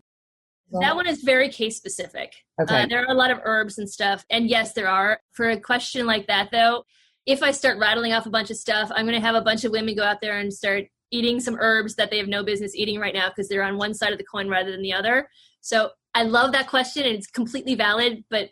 That one is very case specific. Okay. There are a lot of herbs and stuff. And yes, there are. For a question like that, though, if I start rattling off a bunch of stuff, I'm going to have a bunch of women go out there and start eating some herbs that they have no business eating right now because they're on one side of the coin rather than the other. So I love that question and it's completely valid. But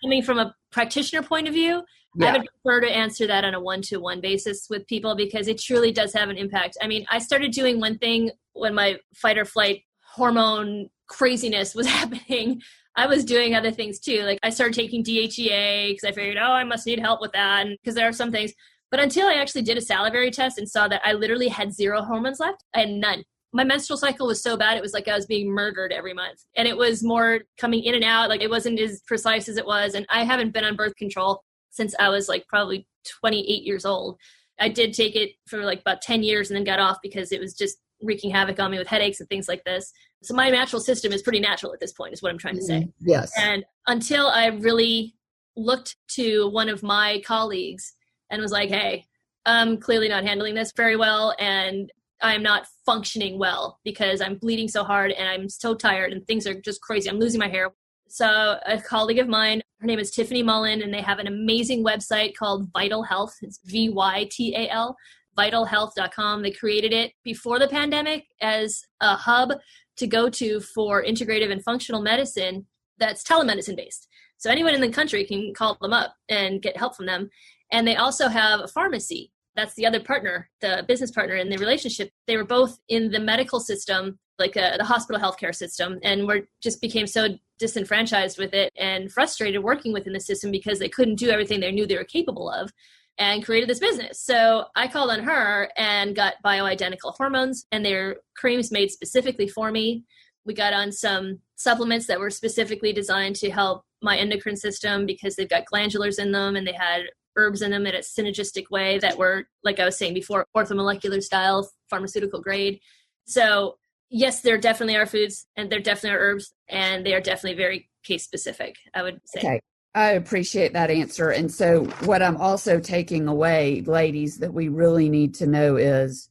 coming from a practitioner point of view, I would prefer to answer that on a one-to-one basis with people because it truly does have an impact. I mean, I started doing one thing when my fight or flight hormone craziness was happening. I was doing other things too. Like I started taking DHEA because I figured, I must need help with that. And because there are some things. But until I actually did a salivary test and saw that I literally had 0 hormones left, I had none. My menstrual cycle was so bad, it was like I was being murdered every month. And it was more coming in and out. Like it wasn't as precise as it was. And I haven't been on birth control since I was like probably 28 years old. I did take it for like about 10 years and then got off because it was just wreaking havoc on me with headaches and things like this. So my natural system is pretty natural at this point is what I'm trying to say. Yes. And until I really looked to one of my colleagues and was like, hey, I'm clearly not handling this very well and I'm not functioning well because I'm bleeding so hard and I'm so tired and things are just crazy. I'm losing my hair. So a colleague of mine, her name is Tiffany Mullen, and they have an amazing website called Vital Health. It's VYTAL, vitalhealth.com. They created it before the pandemic as a hub to go to for integrative and functional medicine that's telemedicine based. So anyone in the country can call them up and get help from them. And they also have a pharmacy. That's the other partner, the business partner in the relationship. They were both in the medical system, like the hospital healthcare system, and just became so disenfranchised with it and frustrated working within the system because they couldn't do everything they knew they were capable of and created this business. So I called on her and got bioidentical hormones and their creams made specifically for me. We got on some supplements that were specifically designed to help my endocrine system because they've got glandulars in them and they had herbs in them in a synergistic way that were, like I was saying before, orthomolecular style, pharmaceutical grade. So yes, there definitely are foods and there definitely are herbs and they are definitely very case specific, I would say. Okay. I appreciate that answer. And so what I'm also taking away, ladies, that we really need to know is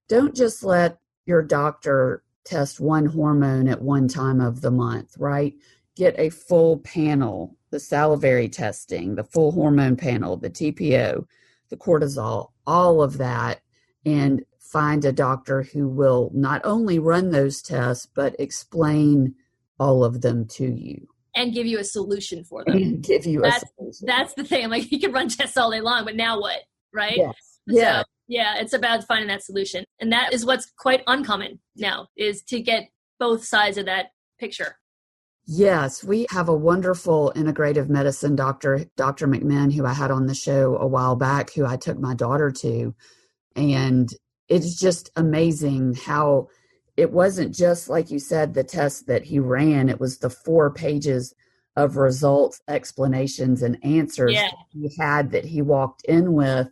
don't just let your doctor test one hormone at one time of the month, right? Get a full panel, the salivary testing, the full hormone panel, the TPO, the cortisol, all of that, and find a doctor who will not only run those tests, but explain all of them to you. And give you a solution for them. And give you a solution. That's the thing. I'm like, you can run tests all day long, but now what? Right? Yes. Yeah. So, yeah, it's about finding that solution. And that is what's quite uncommon now, is to get both sides of that picture. Yes, we have a wonderful integrative medicine doctor, Dr. McMahon, who I had on the show a while back, who I took my daughter to. And it's just amazing how it wasn't just, like you said, the test that he ran. It was the 4 pages of results, explanations, and answers Yeah, that he walked in with,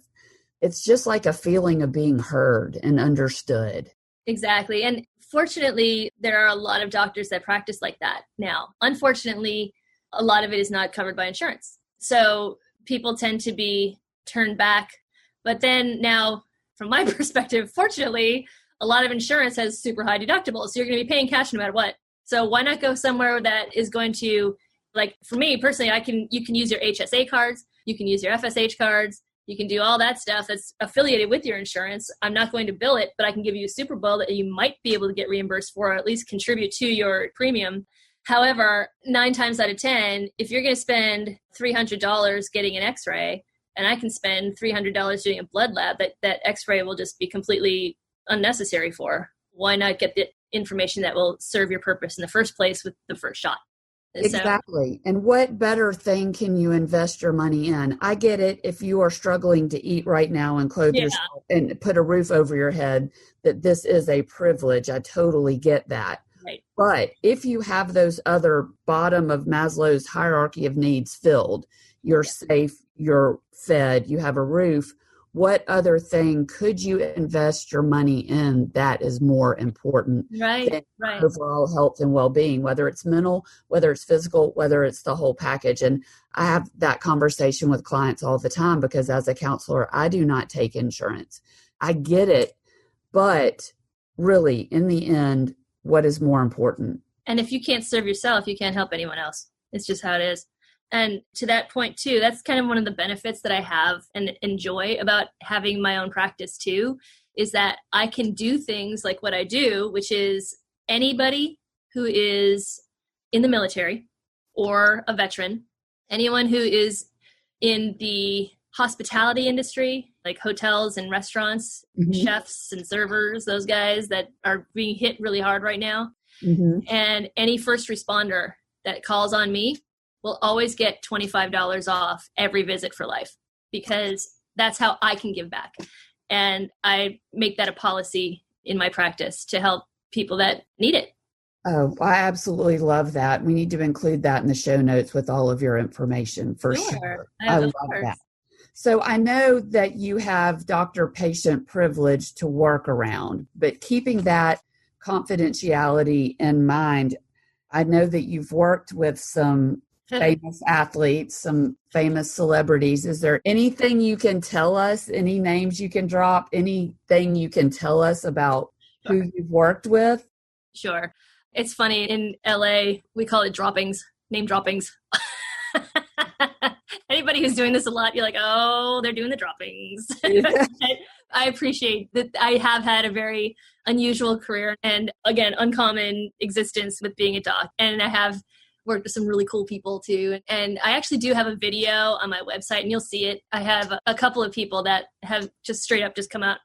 it's just like a feeling of being heard and understood. exactly. And fortunately, there are a lot of doctors that practice like that now. Unfortunately, a lot of it is not covered by insurance. So people tend to be turned back. But then now, from my perspective, fortunately, a lot of insurance has super high deductibles. So you're going to be paying cash no matter what. So why not go somewhere that is going to, like for me personally, you can use your HSA cards, you can use your FSH cards, you can do all that stuff that's affiliated with your insurance. I'm not going to bill it, but I can give you a Super Bowl that you might be able to get reimbursed for, or at least contribute to your premium. However, 9 times out of 10, if you're going to spend $300 getting an x-ray, and I can spend $300 doing a blood lab, that x-ray will just be completely unnecessary for. Why not get the information that will serve your purpose in the first place with the first shot? Exactly. And what better thing can you invest your money in? I get it. If you are struggling to eat right now and clothe yourself and put a roof over your head, that this is a privilege. I totally get that. Right. But if you have those other bottom of Maslow's hierarchy of needs filled, you're safe, you're fed, you have a roof, what other thing could you invest your money in that is more important than overall health and well-being, whether it's mental, whether it's physical, whether it's the whole package? And I have that conversation with clients all the time because as a counselor, I do not take insurance. I get it, but really, in the end, what is more important? And if you can't serve yourself, you can't help anyone else. It's just how it is. And to that point too, that's kind of one of the benefits that I have and enjoy about having my own practice too, is that I can do things like what I do, which is anybody who is in the military or a veteran, anyone who is in the hospitality industry, like hotels and restaurants, chefs and servers, those guys that are being hit really hard right now, and any first responder that calls on me will always get $25 off every visit for life, because that's how I can give back. And I make that a policy in my practice to help people that need it. Oh, I absolutely love that. We need to include that in the show notes with all of your information for sure. I love that. So I know that you have doctor-patient privilege to work around, but keeping that confidentiality in mind, I know that you've worked with some famous athletes, some famous celebrities. Is there anything you can tell us, any names you can drop, anything you can tell us about who you've worked with? Sure. It's funny, in LA, we call it droppings, name droppings. Anybody who's doing this a lot, you're like, oh, they're doing the droppings. I appreciate that. I have had a very unusual career and, again, uncommon existence with being a doc. And I have worked with some really cool people too. And I actually do have a video on my website, and you'll see it. I have a couple of people that have just straight up just come out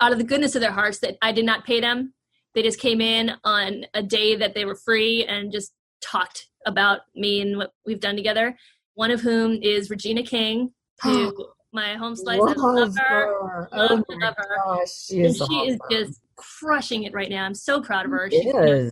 of the goodness of their hearts that I did not pay them. They just came in on a day that they were free and just talked about me and what we've done together. One of whom is Regina King, who my home slice. I love her. Love her. Gosh, she is just crushing it right now. I'm so proud of her.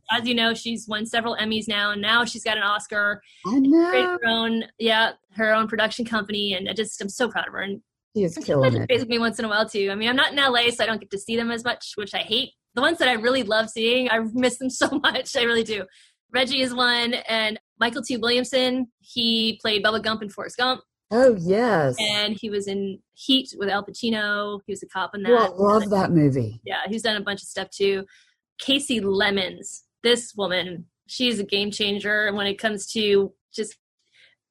As you know, she's won several Emmys now, and now she's got an Oscar. I know. Created her own production company, and I'm so proud of her. And she is killing it. With me once in a while too. I mean, I'm not in LA, so I don't get to see them as much, which I hate. The ones that I really love seeing, I miss them so much. I really do. Reggie is one, and Michael T. Williamson, he played Bubba Gump in Forrest Gump. Oh, yes. And he was in Heat with Al Pacino. He was a cop in that. I love that movie. Yeah, he's done a bunch of stuff too. Casey Lemons, this woman, she's a game changer when it comes to just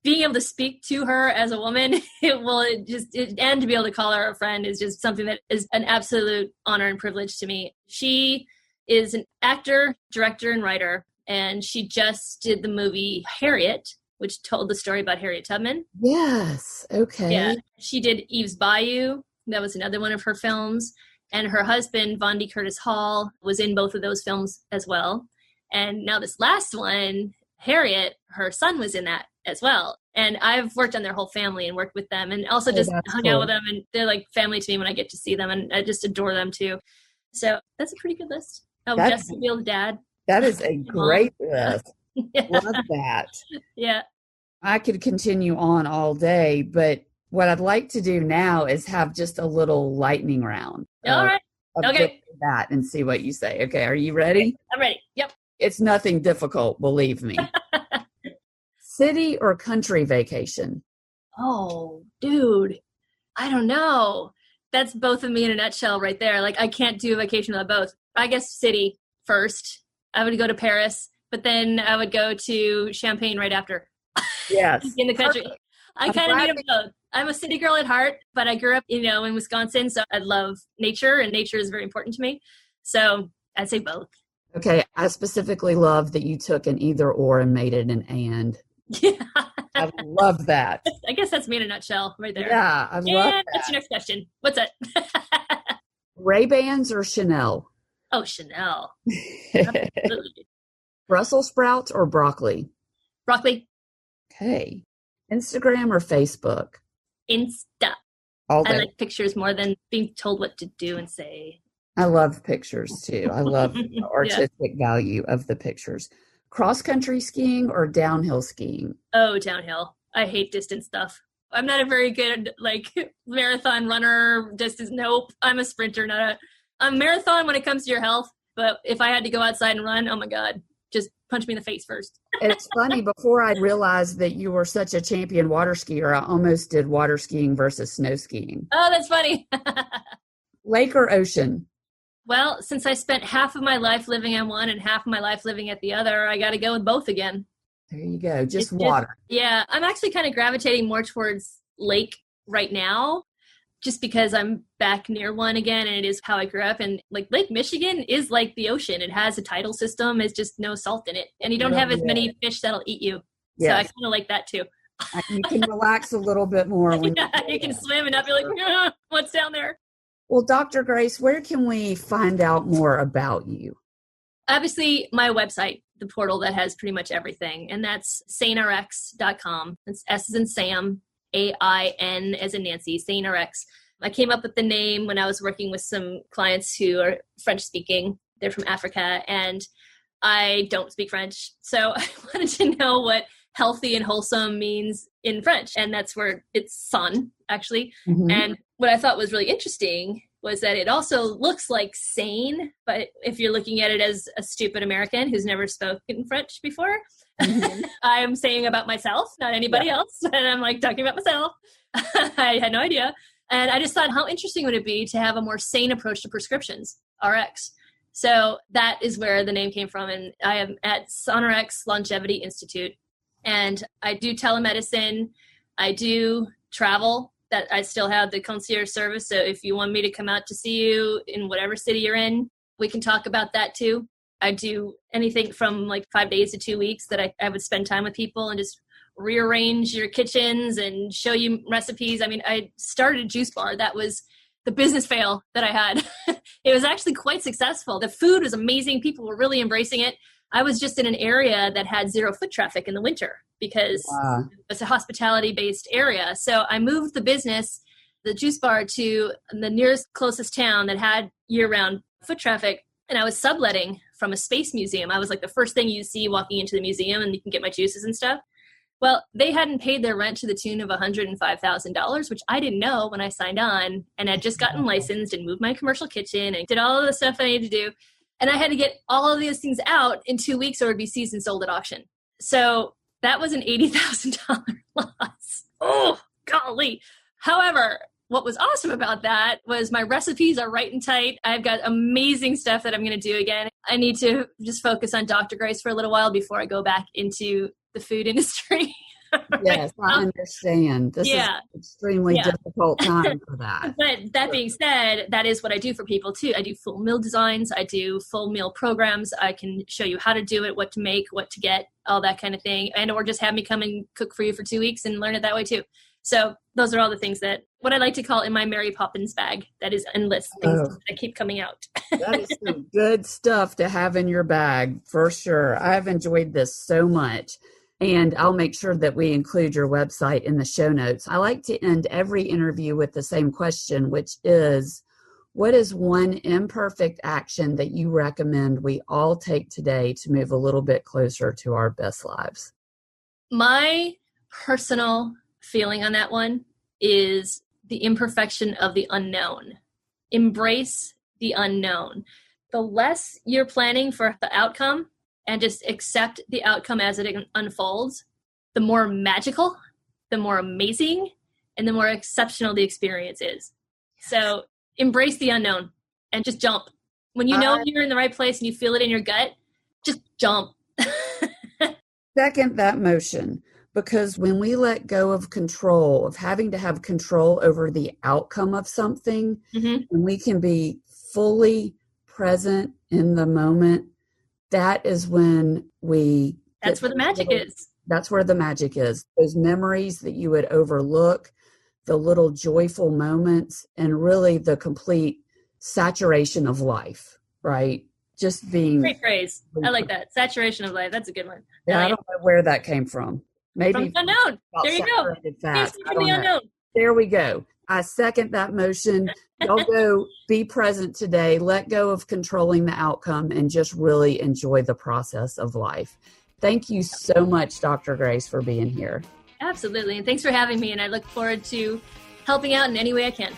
being able to speak to her as a woman. And to be able to call her a friend is just something that is an absolute honor and privilege to me. She is an actor, director, and writer. And she just did the movie Harriet, which told the story about Harriet Tubman. Yes. Okay. Yeah. She did Eve's Bayou. That was another one of her films. And her husband, Vondi Curtis Hall, was in both of those films as well. And now this last one, Harriet, her son was in that as well. And I've worked on their whole family and worked with them, and also just hung out with them. And they're like family to me when I get to see them. And I just adore them too. So that's a pretty good list. Oh, Jessica Biel's dad. That is a great list. Yeah. Love that. Yeah. I could continue on all day, but what I'd like to do now is have just a little lightning round. All right. Okay. That and see what you say. Okay. Are you ready? Okay, I'm ready. Yep. It's nothing difficult, believe me. City or country vacation? Oh, dude. I don't know. That's both of me in a nutshell right there. Like, I can't do a vacation without both. I guess city first. I would go to Paris, but then I would go to Champagne right after. Yes. In the country. Perfect. I kind of need them both. I'm a city girl at heart, but I grew up, in Wisconsin, so I love nature, and nature is very important to me. So I'd say both. Okay. I specifically love that you took an either or and made it an and. Yeah. I love that. I guess that's me in a nutshell right there. Yeah, I love that. What's your next question? What's that? Ray-Bans or Chanel? Oh, Chanel. Absolutely. Brussels sprouts or broccoli? Broccoli. Okay. Instagram or Facebook? Insta. All day. I like pictures more than being told what to do and say. I love pictures too. I love the artistic value of the pictures. Cross-country skiing or downhill skiing? Oh, downhill. I hate distance stuff. I'm not a very good, marathon runner, distance. Nope. I'm a sprinter, not a marathon when it comes to your health. But if I had to go outside and run, oh my God, just punch me in the face first. It's funny, before I realized that you were such a champion water skier, I almost did water skiing versus snow skiing. Oh, that's funny. Lake or ocean? Well, since I spent half of my life living on one and half of my life living at the other, I got to go with both again. There you go. Just water. Yeah. I'm actually kind of gravitating more towards lake right now, just because I'm back near one again, and it is how I grew up. And Lake Michigan is like the ocean. It has a tidal system. It's just no salt in it. And you don't have as many fish that'll eat you. Yes. So I kind of like that too. You can relax a little bit more. When you can swim and not be like, what's down there? Well, Dr. Grace, where can we find out more about you? Obviously, my website, the portal that has pretty much everything, and that's sanerx.com. It's S as in Sam, A-I-N as in Nancy, sanerx. I came up with the name when I was working with some clients who are French-speaking. They're from Africa, and I don't speak French. So I wanted to know what healthy and wholesome means in French, and that's where it's son, actually. Mm-hmm. And what I thought was really interesting was that it also looks like sane, but if you're looking at it as a stupid American who's never spoken French before, mm-hmm. I'm saying about myself, not anybody else. And I'm talking about myself. I had no idea. And I just thought, how interesting would it be to have a more sane approach to prescriptions, RX? So that is where the name came from. And I am at SonorX Longevity Institute. And I do telemedicine. I do travel. That I still have the concierge service. So if you want me to come out to see you in whatever city you're in, we can talk about that too. I do anything from 5 days to 2 weeks that I would spend time with people and just rearrange your kitchens and show you recipes. I mean, I started a juice bar. That was the business fail that I had. It was actually quite successful. The food was amazing. People were really embracing it. I was just in an area that had zero foot traffic in the winter because it's a hospitality-based area. So I moved the business, the juice bar, to the nearest closest town that had year-round foot traffic, and I was subletting from a space museum. I was the first thing you see walking into the museum, and you can get my juices and stuff. Well, they hadn't paid their rent to the tune of $105,000, which I didn't know when I signed on, and I'd just gotten licensed and moved my commercial kitchen and did all of the stuff I needed to do. And I had to get all of these things out in 2 weeks or it would be seized and sold at auction. So that was an $80,000 loss. Oh, golly. However, what was awesome about that was my recipes are right and tight. I've got amazing stuff that I'm going to do again. I need to just focus on Dr. Grace for a little while before I go back into the food industry. Yes, I understand. This is an extremely difficult time for that. But that being said, that is what I do for people too. I do full meal designs. I do full meal programs. I can show you how to do it, what to make, what to get, all that kind of thing. And or just have me come and cook for you for 2 weeks and learn it that way too. So those are all the things that what I like to call in my Mary Poppins bag. That is endless things that keep coming out. That is some good stuff to have in your bag for sure. I've enjoyed this so much. And I'll make sure that we include your website in the show notes. I like to end every interview with the same question, which is, what is one imperfect action that you recommend we all take today to move a little bit closer to our best lives? My personal feeling on that one is the imperfection of the unknown. Embrace the unknown. The less you're planning for the outcome and just accept the outcome as it unfolds, the more magical, the more amazing, and the more exceptional the experience is. So embrace the unknown and just jump. When you know you're in the right place and you feel it in your gut, just jump. Second that motion, because when we let go of control, of having to have control over the outcome of something, and we can be fully present in the moment, that is when that's where the magic is. That's where the magic is. Those memories that you would overlook, the little joyful moments, and really the complete saturation of life, right? Just being... Great phrase. I like that. Saturation of life. That's a good one. Yeah, I don't know where that came from. Maybe from the unknown. There you go. From the unknown. There we go. I second that motion. Y'all go be present today. Let go of controlling the outcome and just really enjoy the process of life. Thank you so much, Dr. Grace, for being here. Absolutely. And thanks for having me. And I look forward to helping out in any way I can.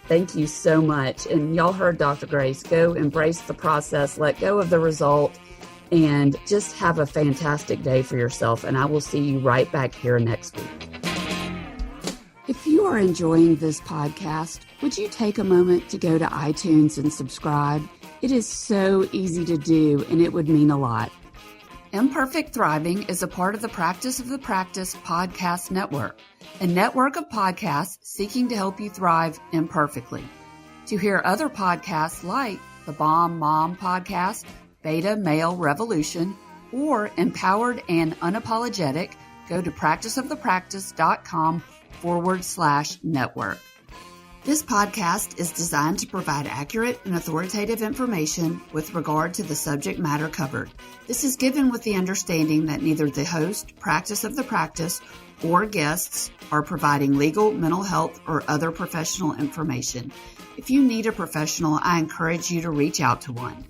Thank you so much. And y'all heard Dr. Grace. Go embrace the process, let go of the result, and just have a fantastic day for yourself. And I will see you right back here next week. If you are enjoying this podcast, would you take a moment to go to iTunes and subscribe? It is so easy to do, and it would mean a lot. Imperfect Thriving is a part of the Practice of the Practice podcast network, a network of podcasts seeking to help you thrive imperfectly. To hear other podcasts like the Bomb Mom Podcast, Beta Male Revolution, or Empowered and Unapologetic, go to practiceofthepractice.com/network. This podcast is designed to provide accurate and authoritative information with regard to the subject matter covered. This is given with the understanding that neither the host, Practice of the Practice, or guests are providing legal, mental health, or other professional information. If you need a professional, I encourage you to reach out to one.